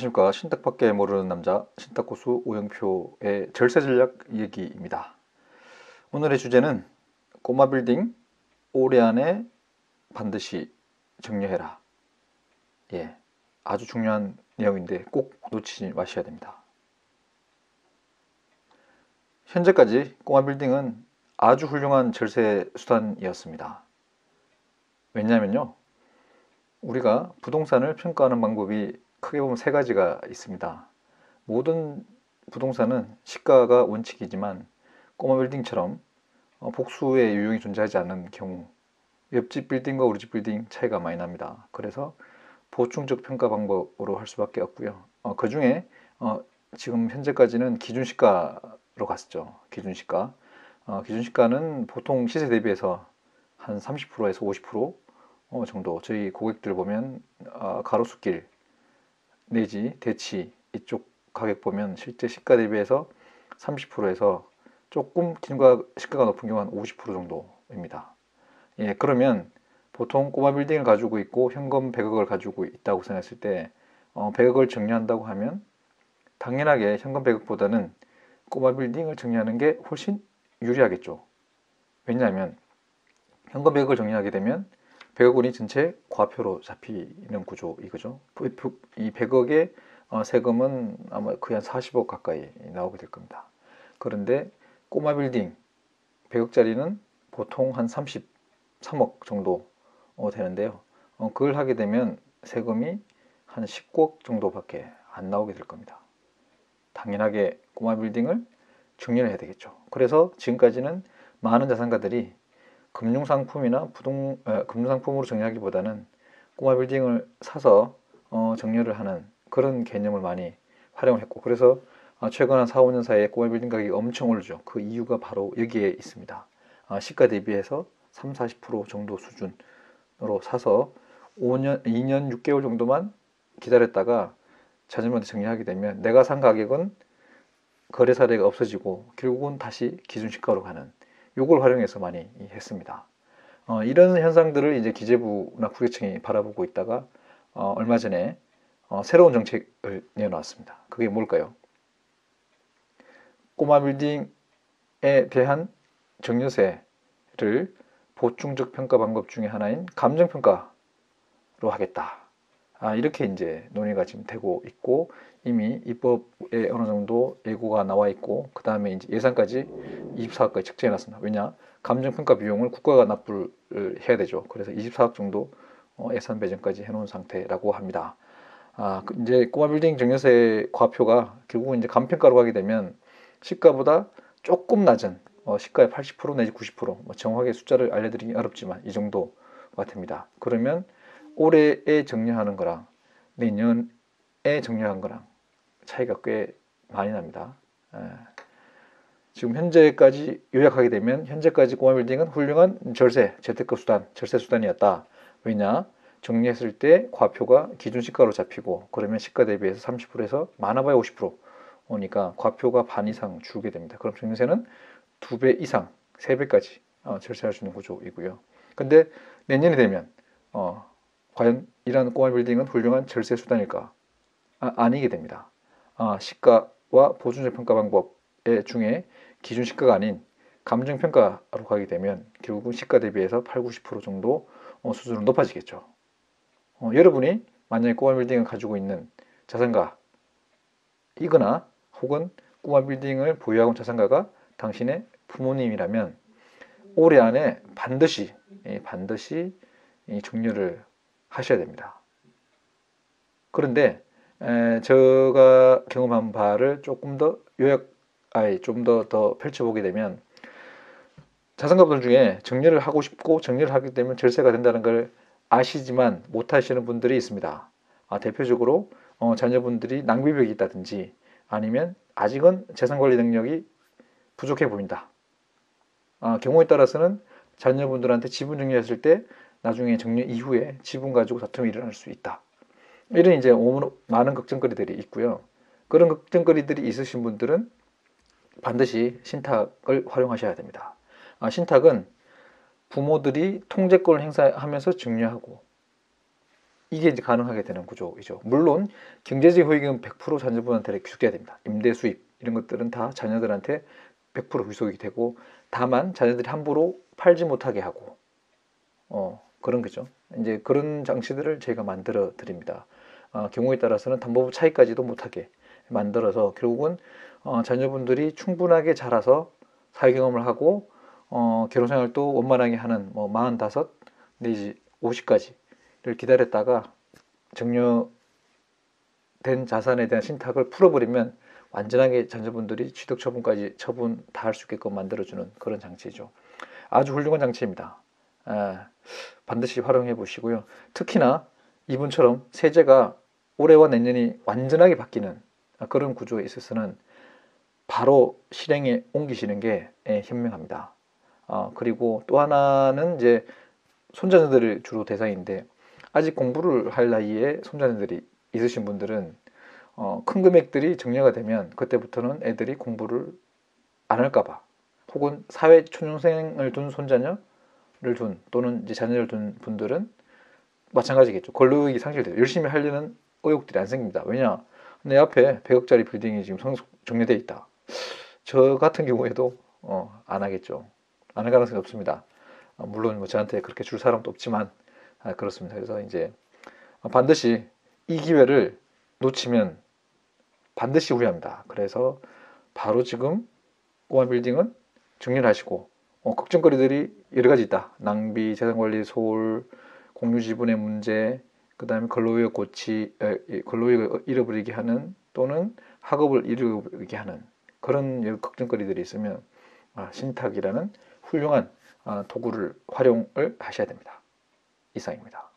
안녕하십니까. 신탁밖에 모르는 남자 신탁고수 오영표의 절세 전략 얘기입니다. 오늘의 주제는 꼬마 빌딩 올해 안에 반드시 정리해라. 예, 아주 중요한 내용인데 꼭 놓치지 마셔야 됩니다. 현재까지 꼬마 빌딩은 아주 훌륭한 절세 수단이었습니다. 왜냐하면요, 우리가 부동산을 평가하는 방법이 크게 보면 세 가지가 있습니다. 모든 부동산은 시가가 원칙이지만 꼬마 빌딩처럼 복수의 유형이 존재하지 않는 경우 옆집 빌딩과 우리 집 빌딩 차이가 많이 납니다. 그래서 보충적 평가 방법으로 할 수밖에 없고요. 그 중에 지금 현재까지는 기준시가로 갔죠. 기준시가. 기준시가는 보통 시세 대비해서 한 30%에서 50% 정도, 저희 고객들 보면 가로수길 내지 대치 이쪽 가격 보면 실제 시가 대비해서 30%에서 조금 시가가 높은 경우 한 50% 정도입니다. 예, 그러면 보통 꼬마 빌딩을 가지고 있고 현금 100억을 가지고 있다고 생각했을 때 100억을 정리한다고 하면 당연하게 현금 100억보다는 꼬마 빌딩을 정리하는 게 훨씬 유리하겠죠. 왜냐하면 현금 100억을 정리하게 되면 100억 원이 전체 과표로 잡히는 구조 이거죠. 이 100억의 세금은 아마 거의 한 40억 가까이 나오게 될 겁니다. 그런데 꼬마 빌딩 100억짜리는 보통 한 33억 정도 되는데요. 그걸 하게 되면 세금이 한 19억 정도밖에 안 나오게 될 겁니다. 당연하게 꼬마 빌딩을 정리를 해야 되겠죠. 그래서 지금까지는 많은 자산가들이 금융상품이나 금융상품으로 정리하기보다는 꼬마 빌딩을 사서 정리를 하는 그런 개념을 많이 활용을 했고, 그래서 최근 한 4, 5년 사이에 꼬마 빌딩 가격이 엄청 오르죠. 그 이유가 바로 여기에 있습니다. 시가 대비해서 3, 40% 정도 수준으로 사서 2년 6개월 정도만 기다렸다가 자녀한테 정리하게 되면 내가 산 가격은 거래 사례가 없어지고 결국은 다시 기준시가로 가는, 요걸 활용해서 많이 했습니다. 이런 현상들을 이제 기재부나 국세청이 바라보고 있다가 얼마 전에 새로운 정책을 내놓았습니다. 그게 뭘까요? 꼬마 빌딩에 대한 정려세를 보충적 평가 방법 중에 하나인 감정평가로 하겠다. 이렇게 이제 논의가 지금 되고 있고, 이미 입법에 어느 정도 예고가 나와 있고, 그 다음에 이제 예산까지 24억까지 책정해 놨습니다. 왜냐? 감정평가 비용을 국가가 납부를 해야 되죠. 그래서 24억 정도 예산 배정까지 해놓은 상태라고 합니다. 이제 꼬마 빌딩 정려세 과표가 결국은 이제 감평가로 가게 되면 시가보다 조금 낮은 시가의 80% 내지 90%, 정확하게 숫자를 알려드리기 어렵지만 이 정도가 됩니다. 그러면 올해에 정리하는 거랑 내년에 정리한 거랑 차이가 꽤 많이 납니다. 지금 현재까지 요약하게 되면 현재까지 꼬마 빌딩은 훌륭한 재테크 수단, 절세 수단이었다. 왜냐? 정리했을 때 과표가 기준시가로 잡히고, 그러면 시가 대비해서 30%에서 많아봐야 50% 오니까 과표가 반 이상 줄게 됩니다. 그럼 정리세는 2배 이상, 3배까지 절세할 수 있는 구조이고요. 근데 내년이 되면 과연 이러한 꼬마 빌딩은 훌륭한 절세 수단일까? 아니게 됩니다. 시가와 보존적 평가 방법 중에 기준시가가 아닌 감정평가로 가게 되면 결국은 시가 대비해서 8, 90% 정도 수준으로 높아지겠죠. 여러분이 만약에 꼬마 빌딩을 가지고 있는 자산가이거나 혹은 꼬마 빌딩을 보유하고 있는 자산가가 당신의 부모님이라면 올해 안에 반드시 정리를 하셔야 됩니다. 그런데 제가 경험한 바를 조금 더 좀 더 펼쳐보게 되면 자산가분들 중에 정리를 하고 싶고 정리를 하게 되면 절세가 된다는 걸 아시지만 못하시는 분들이 있습니다. 대표적으로 자녀분들이 낭비벽이 있다든지 아니면 아직은 재산관리 능력이 부족해 보인다. 경우에 따라서는 자녀분들한테 지분 정리했을 때 나중에 정리 이후에 지분 가지고 다툼이 일어날 수 있다. 이런 이제 많은 걱정거리들이 있고요. 그런 걱정거리들이 있으신 분들은 반드시 신탁을 활용하셔야 됩니다. 신탁은 부모들이 통제권을 행사하면서 정리하고 이게 이제 가능하게 되는 구조이죠. 물론 경제적 효익은 100% 자녀분한테 귀속돼야 됩니다. 임대 수입 이런 것들은 다 자녀들한테 100% 귀속이 되고, 다만 자녀들이 함부로 팔지 못하게 하고 그런 거죠. 이제 그런 장치들을 저희가 만들어 드립니다. 경우에 따라서는 담보부 차익까지도 못하게 만들어서 결국은 자녀분들이 충분하게 자라서 사회경험을 하고 결혼생활도 원만하게 하는 45 내지 50까지를 기다렸다가 정려된 자산에 대한 신탁을 풀어버리면 완전하게 자녀분들이 취득처분까지 처분 다 할 수 있게끔 만들어주는 그런 장치죠. 아주 훌륭한 장치입니다. 반드시 활용해 보시고요. 특히나 이분처럼 세제가 올해와 내년이 완전하게 바뀌는 그런 구조에 있어서는 바로 실행에 옮기시는 게 현명합니다. 그리고 또 하나는 이제 손자녀들이 주로 대상인데, 아직 공부를 할 나이에 손자녀들이 있으신 분들은 큰 금액들이 정리가 되면 그때부터는 애들이 공부를 안 할까봐, 혹은 사회 초년생을 둔 손자녀를 둔 또는 이제 자녀를 둔 분들은 마찬가지겠죠. 권리욕이 상실돼요. 열심히 하려는 의욕들이 안 생깁니다. 왜냐? 내 앞에 100억짜리 빌딩이 지금 정리되어 있다. 저 같은 경우에도 안 하겠죠. 안 할 가능성이 없습니다. 물론 뭐 저한테 그렇게 줄 사람도 없지만 그렇습니다. 그래서 이제 반드시 이 기회를 놓치면 반드시 후회합니다. 그래서 바로 지금 꼬마 빌딩은 정리를 하시고, 걱정거리들이 여러 가지 있다. 낭비, 재산관리 소홀, 공유지분의 문제, 그 다음에 근로의욕을 잃어버리게 하는 또는 학업을 잃어버리게 하는 그런 걱정거리들이 있으면 신탁이라는 훌륭한 도구를 활용을 하셔야 됩니다. 이상입니다.